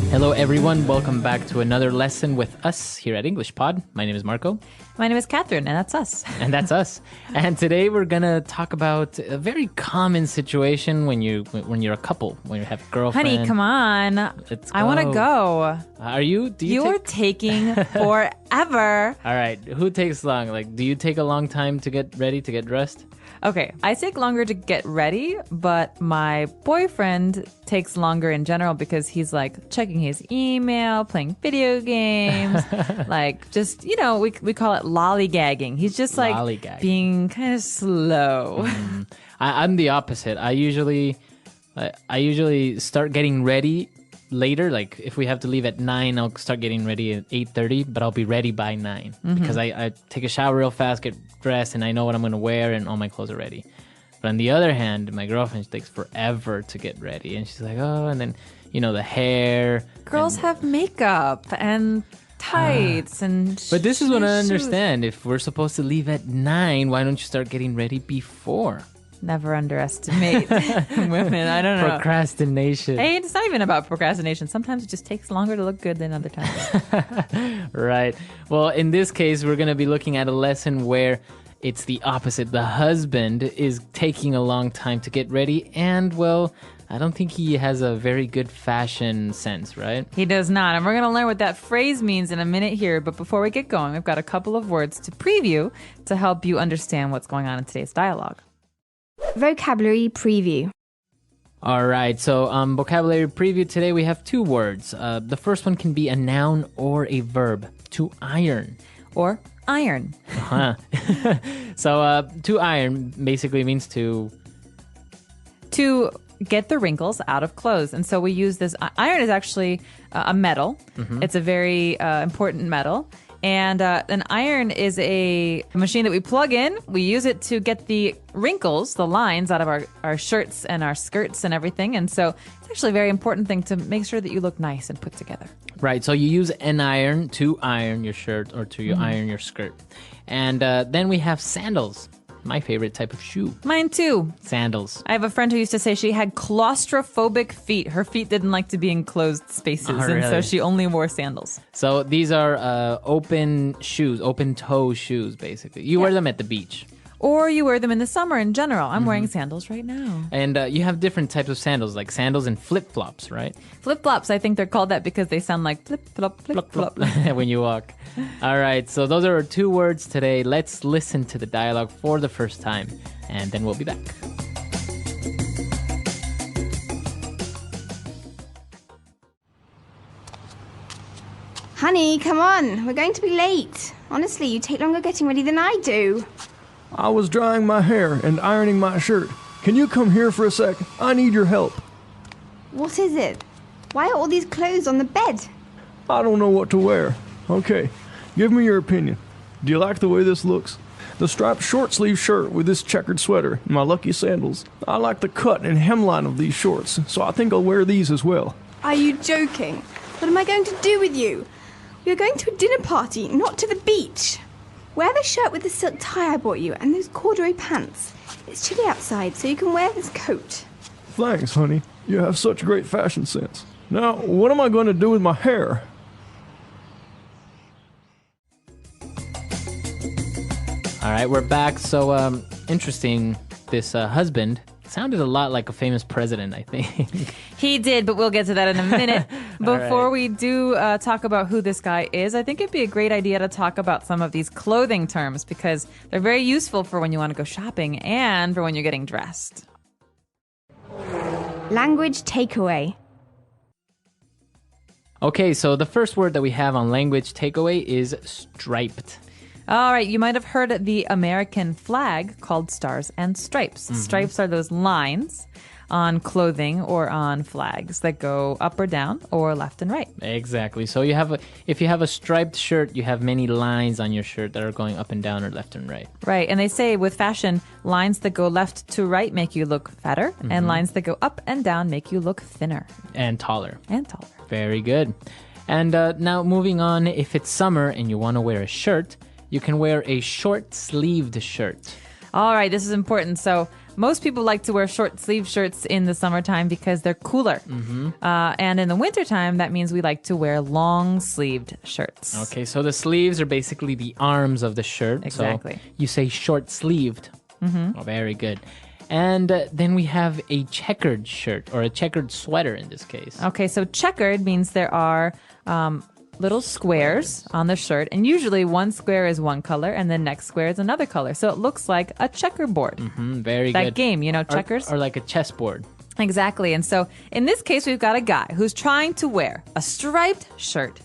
Hello, everyone. Welcome back to another lesson with us here at EnglishPod. My name is Marco. My name is Catherine, and that's us. And that's us. And today we're going to talk about a very common situation when you're a couple, when you have a girlfriend. Honey, come on. Let's I want to go. Are you? You're taking forever. All right. Who takes long? Like, do you take a long time to get ready, to get dressed? Okay, I take longer to get ready, but my boyfriend takes longer in general because he's like checking his email, playing video games, like just, we call it lollygagging. He's just like being kind of slow. I'm the opposite. I usually start getting ready later. Like if we have to leave at 9, I'll start getting ready at 8:30, but I'll be ready by 9 because I take a shower real fast, get dressed, and I know what I'm going to wear and all my clothes are ready. But on the other hand, my girlfriend takes forever to get ready, and she's like, oh, and then, the hair. Girls have makeup and tights and But this is what I shoes. understand. If we're supposed to leave at 9, why don't you start getting ready before? Never underestimate women. I don't know. Procrastination. Hey, it's not even about procrastination. Sometimes it just takes longer to look good than other times. Right. Well, in this case, we're going to be looking at a lesson where it's the opposite. The husband is taking a long time to get ready, and, well, I don't think he has a very good fashion sense, right? He does not. And we're going to learn what that phrase means in a minute here. But before we get going, we've got a couple of words to preview to help you understand what's going on in today's dialogue. Vocabulary preview. All right, so vocabulary preview today, we have 2 words. The first one can be a noun or a verb. To iron. Or iron. Huh. So to iron basically means to get the wrinkles out of clothes. And so we use this. Iron is actually a metal. It's a very important metal. And an iron is a machine that we plug in. We use it to get the wrinkles, the lines out of our shirts and our skirts and everything. And so it's actually a very important thing to make sure that you look nice and put together. Right, so you use an iron to iron your shirt or to iron your skirt. And then we have sandals. My favorite type of shoe. Mine too. Sandals. I have a friend who used to say she had claustrophobic feet. Her feet didn't like to be in closed spaces, and so she only wore sandals. So these are open shoes, open toe shoes, basically. You wear them at the beach. Or you wear them in the summer in general. I'm wearing sandals right now. And you have different types of sandals, like sandals and flip-flops, right? Flip-flops, I think they're called that because they sound like flip-flop, flip-flop. When you walk. All right, so those are our 2 words today. Let's listen to the dialogue for the first time, and then we'll be back. Honey, come on. We're going to be late. Honestly, you take longer getting ready than I do. I was drying my hair and ironing my shirt. Can you come here for a sec? I need your help. What is it? Why are all these clothes on the bed? I don't know what to wear. Okay, give me your opinion. Do you like the way this looks? The striped short-sleeve shirt with this checkered sweater and my lucky sandals. I like the cut and hemline of these shorts, so I think I'll wear these as well. Are you joking? What am I going to do with you? We are going to a dinner party, not to the beach. Wear the shirt with the silk tie I bought you and those corduroy pants. It's chilly outside, so you can wear this coat. Thanks, honey. You have such great fashion sense. Now, what am I going to do with my hair? All right, we're back. So interesting, this husband sounded a lot like a famous president, I think. He did, but we'll get to that in a minute. Before we do talk about who this guy is, I think it'd be a great idea to talk about some of these clothing terms because they're very useful for when you want to go shopping and for when you're getting dressed. Language takeaway. Okay, so the first word that we have on language takeaway is striped. All right, you might have heard the American flag called Stars and Stripes. Stripes are those lines on clothing or on flags that go up or down or left and right. Exactly. So if you have a striped shirt, you have many lines on your shirt that are going up and down or left and right. Right. And they say with fashion, lines that go left to right make you look fatter, and lines that go up and down make you look thinner. And taller. Very good. And now moving on, if it's summer and you want to wear a shirt, you can wear a short-sleeved shirt. All right, this is important. So Most people like to wear short sleeve shirts in the summertime because they're cooler. And in the wintertime, that means we like to wear long sleeved shirts. Okay, so the sleeves are basically the arms of the shirt. Exactly. So you say short sleeved. Oh, very good. And then we have a checkered shirt or a checkered sweater in this case. Okay, so checkered means there are little squares on the shirt, and usually one square is one color and the next square is another color. So it looks like a checkerboard. Very That good. game, you know, checkers? Or like a chessboard. Exactly. And so in this case, we've got a guy who's trying to wear a striped shirt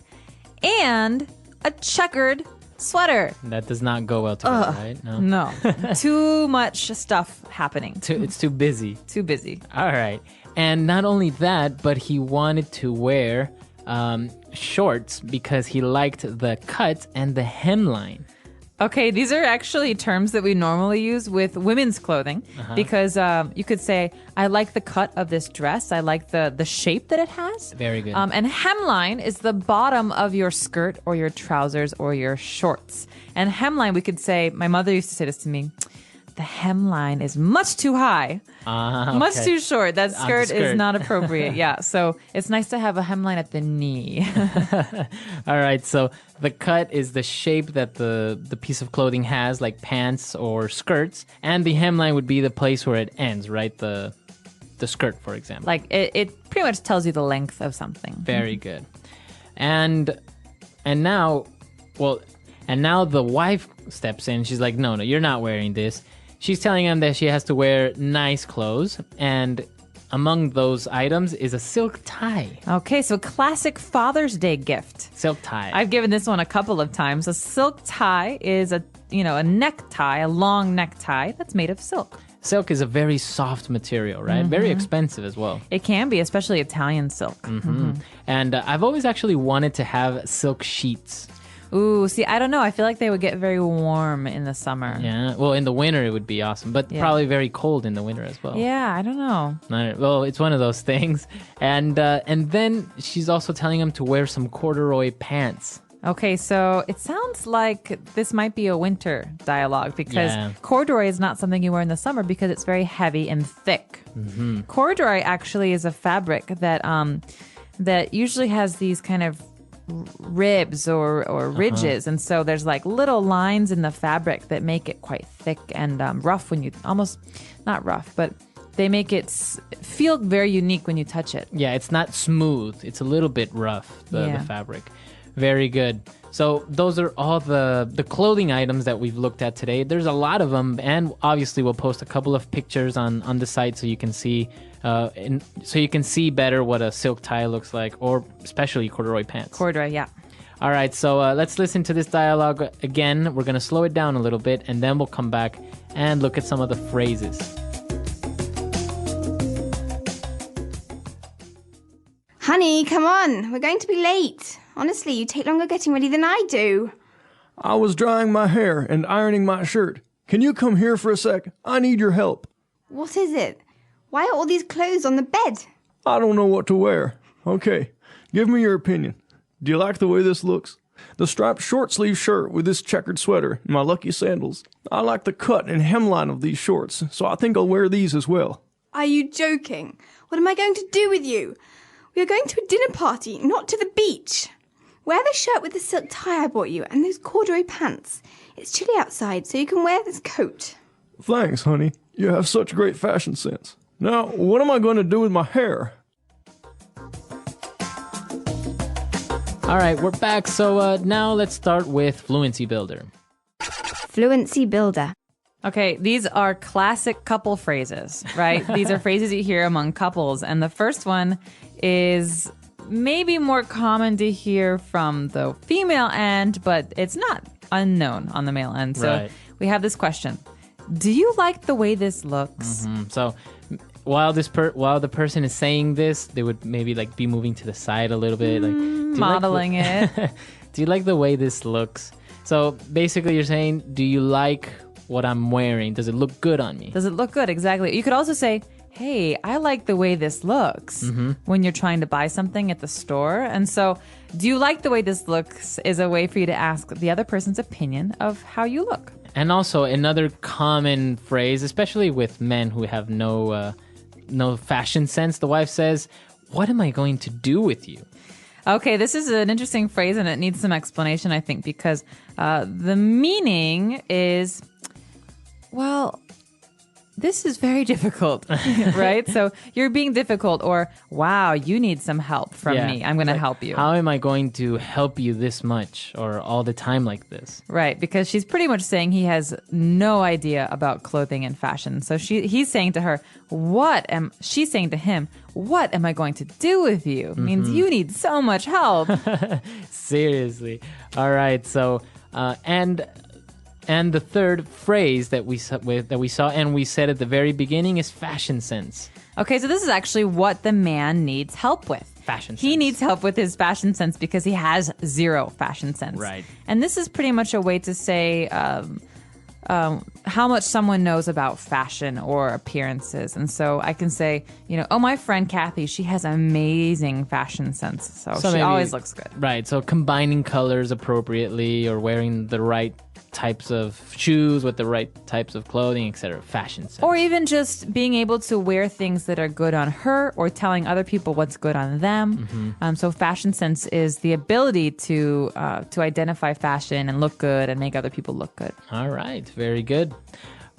and a checkered sweater. That does not go well together, right? No. No, too much stuff happening. It's too busy. Too busy. All right. And not only that, but he wanted to wear shorts because he liked the cut and the hemline. Okay, these are actually terms that we normally use with women's clothing because you could say, I like the cut of this dress. I like the shape that it has. Very good. And hemline is the bottom of your skirt or your trousers or your shorts. And hemline, we could say, my mother used to say this to me, the hemline is much too high, much too short. That skirt is not appropriate. Yeah, so it's nice to have a hemline at the knee. All right, so the cut is the shape that the piece of clothing has, like pants or skirts, and the hemline would be the place where it ends, right? The skirt, for example. Like it pretty much tells you the length of something. Very good. And now the wife steps in. She's like, no, you're not wearing this. She's telling him that she has to wear nice clothes, and among those items is a silk tie. Okay, so classic Father's Day gift. Silk tie. I've given this one a couple of times. A silk tie is a necktie, a long necktie that's made of silk. Silk is a very soft material, right? Very expensive as well. It can be, especially Italian silk. And I've always actually wanted to have silk sheets. Ooh, see, I don't know. I feel like they would get very warm in the summer. Yeah, well, in the winter it would be awesome, but probably very cold in the winter as well. Yeah, I don't know. Well, it's one of those things. And then she's also telling him to wear some corduroy pants. Okay, so it sounds like this might be a winter dialogue because corduroy is not something you wear in the summer because it's very heavy and thick. Corduroy actually is a fabric that usually has these kind of ribs or ridges, and so there's like little lines in the fabric that make it quite thick and rough when you almost not rough, but they make it feel very unique when you touch it. Yeah, it's not smooth. It's a little bit rough, the fabric. Very good. So those are all the clothing items that we've looked at today. There's a lot of them, and obviously we'll post a couple of pictures on the site so you can see better what a silk tie looks like, or especially corduroy pants. Corduroy, yeah. All right, so let's listen to this dialogue again. We're going to slow it down a little bit, and then we'll come back and look at some of the phrases. Honey, come on. We're going to be late. Honestly, you take longer getting ready than I do. I was drying my hair and ironing my shirt. Can you come here for a sec? I need your help. What is it? Why are all these clothes on the bed? I don't know what to wear. Okay, give me your opinion. Do you like the way this looks? The striped short-sleeve shirt with this checkered sweater and my lucky sandals. I like the cut and hemline of these shorts, so I think I'll wear these as well. Are you joking? What am I going to do with you? We are going to a dinner party, not to the beach. Wear the shirt with the silk tie I bought you and those corduroy pants. It's chilly outside, so you can wear this coat. Thanks, honey. You have such great fashion sense. Now, what am I going to do with my hair? All right, we're back. So now let's start with Fluency Builder. Fluency Builder. Okay, these are classic couple phrases, right? These are phrases you hear among couples. And the first one is maybe more common to hear from the female end, but it's not unknown on the male end. So we have this question. Do you like the way this looks? So while the person is saying this, they would maybe like be moving to the side a little bit, like modeling it. Do you like the way this looks? So basically you're saying, do you like what I'm wearing? Does it look good on me? Does it look good? Exactly. You could also say, hey, I like the way this looks when you're trying to buy something at the store. And so, do you like the way this looks is a way for you to ask the other person's opinion of how you look. And also another common phrase, especially with men who have no fashion sense, the wife says, "What am I going to do with you?" Okay, this is an interesting phrase and it needs some explanation, I think, because the meaning is, well, this is very difficult, right? So you're being difficult, or wow, you need some help from me. I'm going to help you. How am I going to help you this much or all the time like this? Right, because she's pretty much saying he has no idea about clothing and fashion. So he's saying to her, she's saying to him, what am I going to do with you? It means you need so much help. Seriously. All right. So, and the third phrase that we saw and we said at the very beginning is fashion sense. Okay, so this is actually what the man needs help with. Fashion sense. He needs help with his fashion sense because he has zero fashion sense. Right. And this is pretty much a way to say how much someone knows about fashion or appearances. And so I can say, my friend Kathy, she has amazing fashion sense. So she maybe, always looks good. Right. So combining colors appropriately or wearing the right types of shoes with the right types of clothing, etc. Fashion sense. Or even just being able to wear things that are good on her or telling other people what's good on them. So fashion sense is the ability to identify fashion and look good and make other people look good. All right. Very good.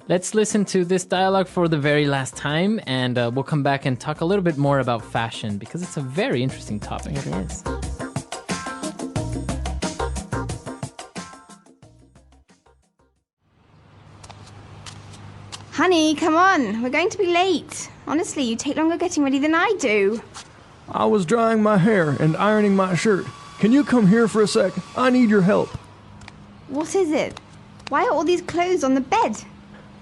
Let's listen to this dialogue for the very last time, and we'll come back and talk a little bit more about fashion because it's a very interesting topic. It is. Honey, come on. We're going to be late. Honestly, you take longer getting ready than I do. I was drying my hair and ironing my shirt. Can you come here for a sec? I need your help. What is it? Why are all these clothes on the bed?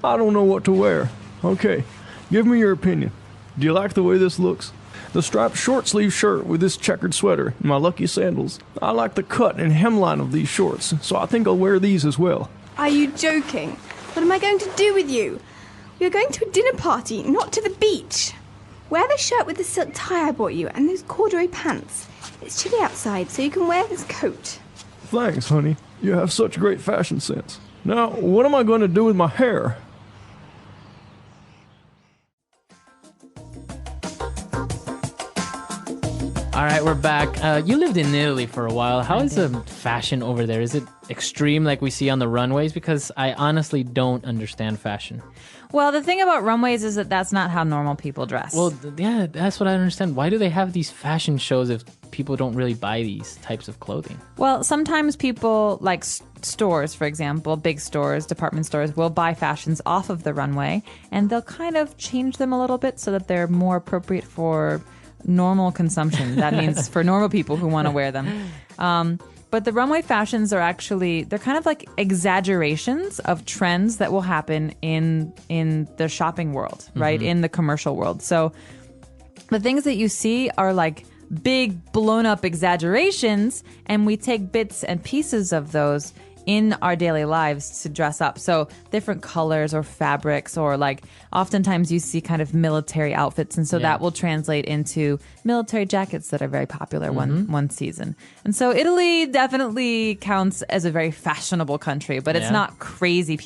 I don't know what to wear. Okay, give me your opinion. Do you like the way this looks? The striped short-sleeve shirt with this checkered sweater and my lucky sandals. I like the cut and hemline of these shorts, so I think I'll wear these as well. Are you joking? What am I going to do with you? We are going to a dinner party, not to the beach. Wear the shirt with the silk tie I bought you and those corduroy pants. It's chilly outside, so you can wear this coat. Thanks, honey. You have such great fashion sense. Now, what am I going to do with my hair? All right, we're back. You lived in Italy for a while. How is the fashion over there? Is it extreme like we see on the runways? Because I honestly don't understand fashion. Well, the thing about runways is that that's not how normal people dress. Well, yeah, that's what I don't understand. Why do they have these fashion shows if people don't really buy these types of clothing? Well, sometimes people, like stores, for example, big stores, department stores, will buy fashions off of the runway, and they'll kind of change them a little bit so that they're more appropriate for normal consumption. That means for normal people who want to wear them. But the runway fashions are they're kind of like exaggerations of trends that will happen in the shopping world, right? In the commercial world. So the things that you see are like big blown up exaggerations, and we take bits and pieces of those in our daily lives to dress up. So different colors or fabrics, or like oftentimes you see kind of military outfits. And so that will translate into military jackets that are very popular one season. And so Italy definitely counts as a very fashionable country, but it's not crazy.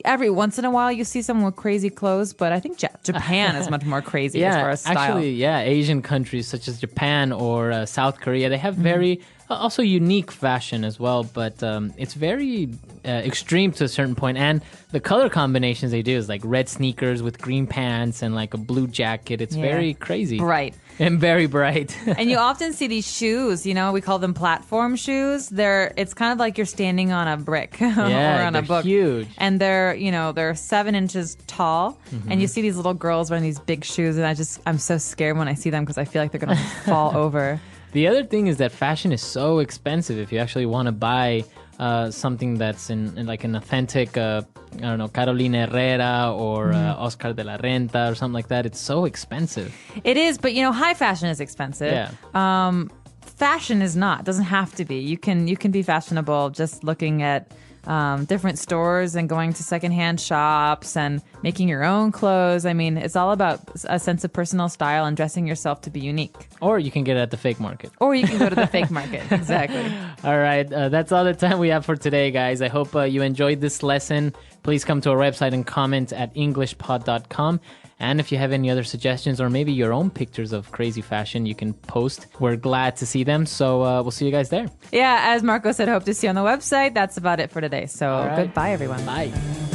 Every once in a while you see someone with crazy clothes, but I think Japan is much more crazy as far as style. Actually, Asian countries such as Japan or South Korea, they have very also unique fashion as well, but it's very extreme to a certain point. And the color combinations they do is like red sneakers with green pants and like a blue jacket. It's very crazy. Bright. And very bright. And you often see these shoes, we call them platform shoes. It's kind of like you're standing on a brick or on a book. Huge. And they're 7 inches tall. And you see these little girls wearing these big shoes, and I'm so scared when I see them because I feel like they're going to fall over. The other thing is that fashion is so expensive. If you actually want to buy something that's in like an authentic, Carolina Herrera or Oscar de la Renta or something like that, it's so expensive. It is, but high fashion is expensive. Yeah. Fashion is not. It doesn't have to be. You can be fashionable just looking at different stores and going to secondhand shops and making your own clothes. I mean, it's all about a sense of personal style and dressing yourself to be unique. Or you can get it at the fake market. Or you can go to the fake market. Exactly. All right. That's all the time we have for today, guys. I hope you enjoyed this lesson. Please come to our website and comment at EnglishPod.com. And if you have any other suggestions or maybe your own pictures of crazy fashion, you can post. We're glad to see them. So we'll see you guys there. Yeah, as Marco said, hope to see you on the website. That's about it for today. So All right. goodbye, everyone. Bye.